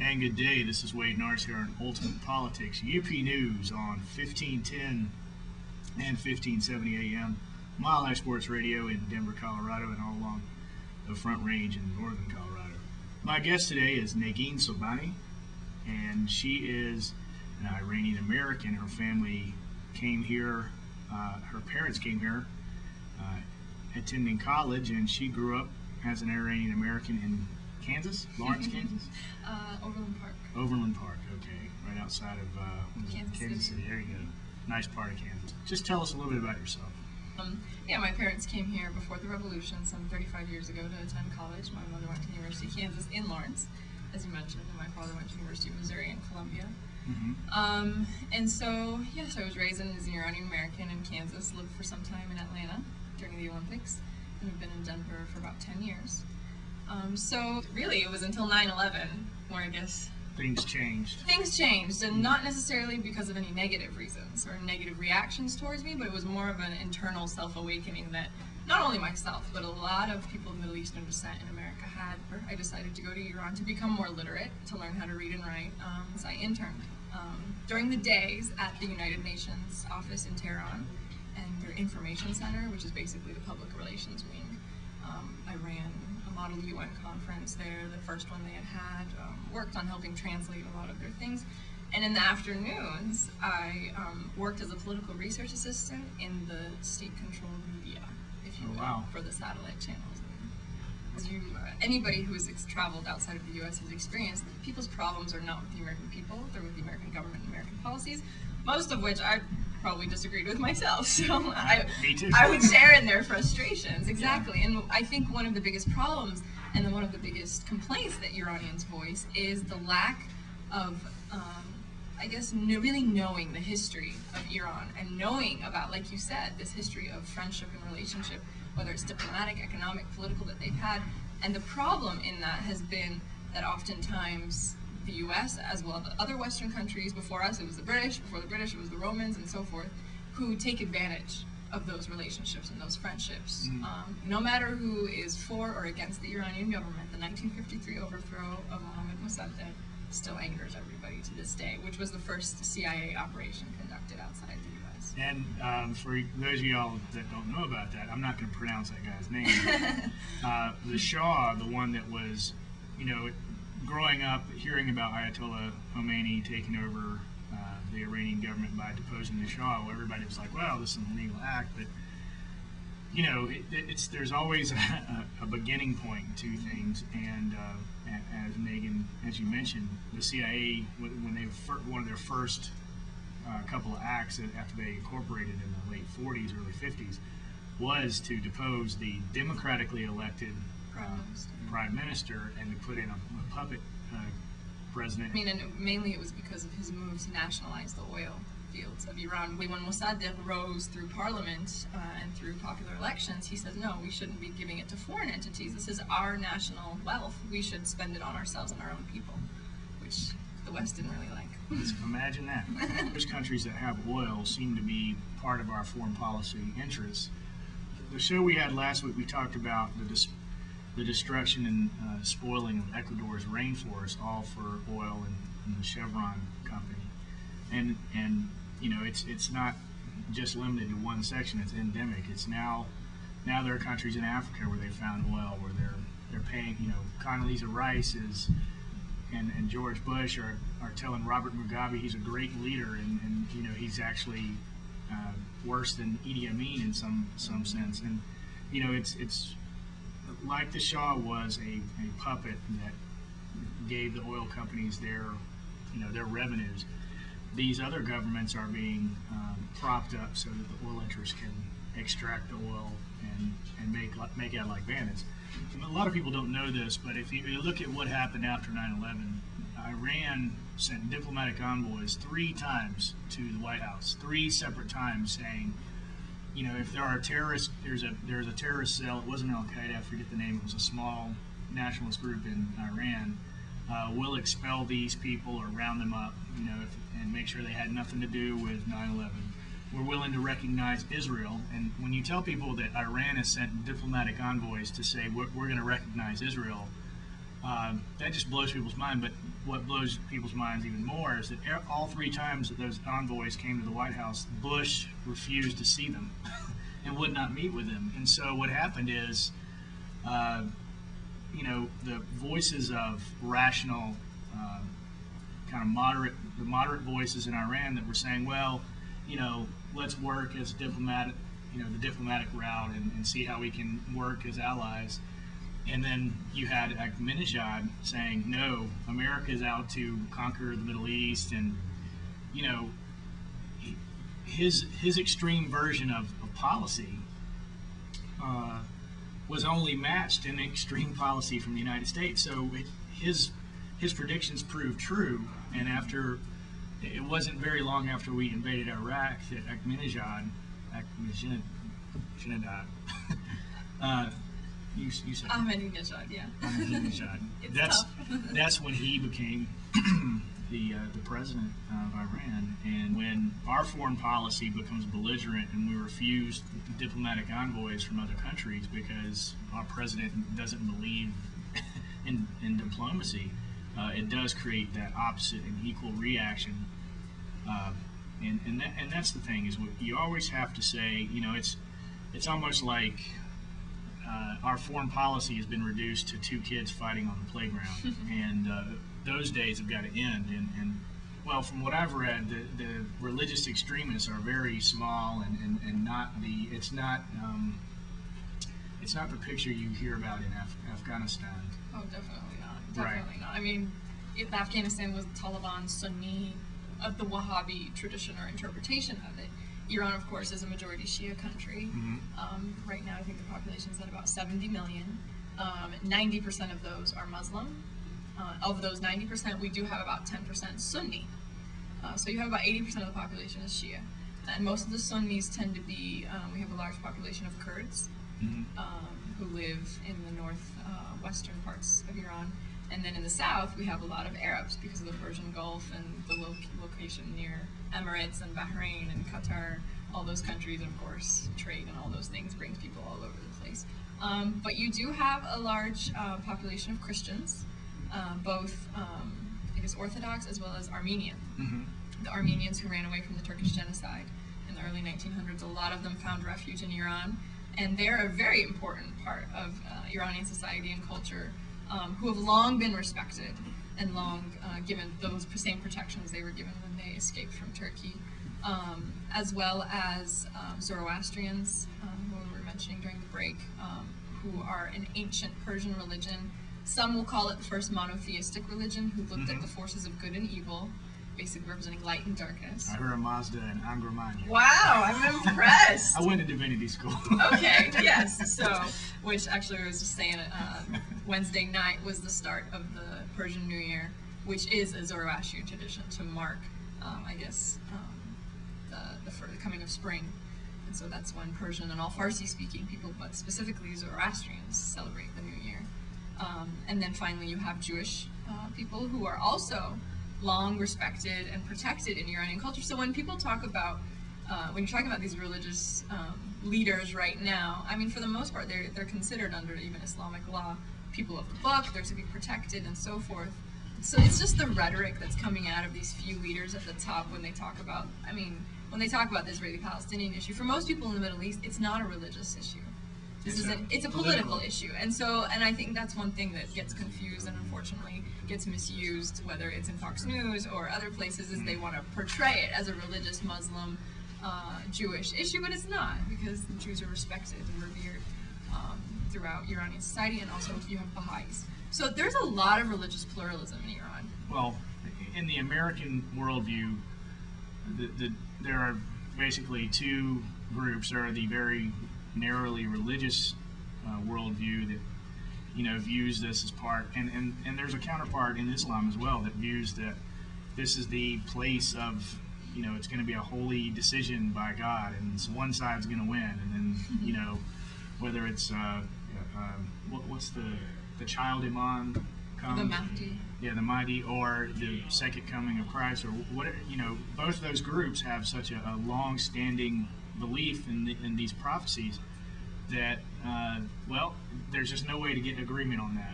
And good day, this is Wade Nars here on Ultimate Politics, UP News on 1510 and 1570 AM, Mile High Sports Radio in Denver, Colorado, and all along the Front Range in northern Colorado. My guest today is Negin Sobhani, and she is an Iranian-American. Her family came here, her parents came here attending college, and she grew up as an Iranian-American in Kansas, Lawrence, Kansas? Overland Park. Overland Park, okay, right outside of Kansas City. There you go. Nice part of Kansas. Just tell us a little bit about yourself. Yeah, my parents came here before the revolution, some 35 years ago, to attend college. My mother went to the University of Kansas in Lawrence, as you mentioned, and my father went to the University of Missouri in Columbia. And so, yes, I was raised as an Iranian-American in Kansas, lived for some time in Atlanta during the Olympics, and have been in Denver for about 10 years. So really it was until 9/11 where I guess things changed. Things changed, and not necessarily because of any negative reasons or negative reactions towards me, but it was more of an internal self-awakening that not only myself, but a lot of people of Middle Eastern descent in America had. I decided to go to Iran to become more literate, to learn how to read and write, as I interned during the days at the United Nations office in Tehran and their information center, which is basically the public relations wing. I ran a model UN conference there, the first one they had, worked on helping translate a lot of their things. And in the afternoons, I worked as a political research assistant in the state-controlled media, if you will, for the satellite channels. Anybody who has traveled outside of the U.S. has experienced that people's problems are not with the American people, they're with the American government and American policies, most of which I probably disagreed with myself, so I would share in their frustrations, exactly. And I think one of the biggest problems and one of the biggest complaints that Iranians voice is the lack of, I guess, really knowing the history of Iran and knowing about, like you said, this history of friendship and relationship, whether it's diplomatic, economic, political, that they've had. And the problem in that has been that oftentimes the U.S., as well as other Western countries, before us it was the British, before the British it was the Romans, and so forth, who take advantage of those relationships and those friendships. No matter who is for or against the Iranian government, the 1953 overthrow of Mohammad Mossadegh still angers everybody to this day, which was the first CIA operation conducted outside the U.S. And for those of y'all that don't know about that, I'm not going to pronounce that guy's name. The Shah, the one that was, growing up, hearing about Ayatollah Khomeini taking over the Iranian government by deposing the Shah, well, everybody was like, well, this is an illegal act, but there's always a beginning point to things, and as Negin, as you mentioned, the CIA, when they one of their first couple of acts after they incorporated in the late 40s, early 50s, was to depose the democratically elected prime minister and to put in a puppet president. I mean, and mainly it was because of his move to nationalize the oil fields of Iran. When Mossadegh rose through parliament and through popular elections, he said, no, we shouldn't be giving it to foreign entities. This is our national wealth. We should spend it on ourselves and our own people, which the West didn't really like. Imagine that. Those countries that have oil seem to be part of our foreign policy interests. The show we had last week, we talked about the destruction and spoiling of Ecuador's rainforest, all for oil and the Chevron company. And it's not just limited to one section. It's endemic. It's now there are countries in Africa where they found oil, where they're paying. Condoleezza Rice and George Bush are telling Robert Mugabe he's a great leader, and he's actually worse than Idi Amin in some sense. And it's like the Shah was a puppet that gave the oil companies their revenues. These other governments are being propped up so that the oil interests can extract the oil and make out like bandits. And a lot of people don't know this, but if you look at what happened after 9/11, Iran sent diplomatic envoys 3 times to the White House, 3 separate times, saying, if there are terrorists, there's a terrorist cell. It wasn't Al Qaeda, I forget the name. It was a small nationalist group in Iran. We'll expel these people or round them up, and make sure they had nothing to do with 9/11. We're willing to recognize Israel. And when you tell people that Iran has sent diplomatic envoys to say we're going to recognize Israel, that just blows people's mind. But what blows people's minds even more is that all 3 times that those envoys came to the White House, Bush refused to see them and would not meet with them. And so what happened is, the voices of rational, kind of the moderate voices in Iran that were saying, well, let's work as diplomatic, the diplomatic route and see how we can work as allies. And then you had Ahmadinejad saying, no, America is out to conquer the Middle East. And, his extreme version of policy was only matched in extreme policy from the United States. So his predictions proved true. And it wasn't very long after we invaded Iraq that Ahmadinejad, you said Ahmadinejad, yeah. Ahmadinejad. That's when he became the president of Iran. And when our foreign policy becomes belligerent and we refuse diplomatic envoys from other countries because our president doesn't believe in diplomacy, it does create that opposite and equal reaction. And that's the thing, is what you always have to say. It's almost like our foreign policy has been reduced to 2 kids fighting on the playground, and those days have got to end. And well, from what I've read, the religious extremists are very small, and it's not the picture you hear about in Afghanistan. Oh, definitely not. Definitely not. I mean, if Afghanistan was Taliban, Sunni, of the Wahhabi tradition or interpretation of it. Iran, of course, is a majority Shia country. Right now, I think the population is at about 70 million. 90% of those are Muslim. Of those 90%, we do have about 10% Sunni. So you have about 80% of the population is Shia. And most of the Sunnis tend to be, we have a large population of Kurds who live in the northwestern parts of Iran. And then in the south, we have a lot of Arabs because of the Persian Gulf and the location near Emirates and Bahrain and Qatar, all those countries, and of course, trade and all those things brings people all over the place. But you do have a large population of Christians, both, I guess, Orthodox as well as Armenian. The Armenians who ran away from the Turkish genocide in the early 1900s, a lot of them found refuge in Iran, and they're a very important part of Iranian society and culture, who have long been respected and long given those same protections they were given when they escaped from Turkey, as well as Zoroastrians, who we were mentioning during the break, who are an ancient Persian religion. Some will call it the first monotheistic religion, who looked at the forces of good and evil, basically representing light and darkness. Ahura Mazda and Angra Mainyu. Wow, I'm impressed. I went to divinity school. Okay, yes. So, which actually I was just saying, Wednesday night was the start of the Persian New Year, which is a Zoroastrian tradition to mark, I guess, the coming of spring. And so that's when Persian and all Farsi-speaking people, but specifically Zoroastrians, celebrate the New Year. And then finally you have Jewish people who are also long respected and protected in Iranian culture. So when people talk about, when you're talking about these religious leaders right now, I mean, for the most part, they're considered under even Islamic law people of the book, they're to be protected and so forth. So it's just the rhetoric that's coming out of these few leaders at the top when they talk about, I mean, when they talk about the Israeli-Palestinian issue. For most people in the Middle East, it's not a religious issue. It's a political issue. And I think that's one thing that gets confused and unfortunately gets misused, whether it's in Fox News or other places, is they want to portray it as a religious Muslim Jewish issue, but it's not, because the Jews are respected and revered throughout Iranian society, and also you have Baha'is. So there's a lot of religious pluralism in Iran. Well, in the American worldview, there are basically 2 groups. There are the very narrowly religious worldview that views this as part, and there's a counterpart in Islam as well that views that this is the place of, it's going to be a holy decision by God, and so one side's going to win, and then whether it's what's the child Imam comes, the Mahdi. Yeah, the Mahdi, or the second coming of Christ, or whatever. Both of those groups have such a long-standing belief in these prophecies that, well, there's just no way to get agreement on that.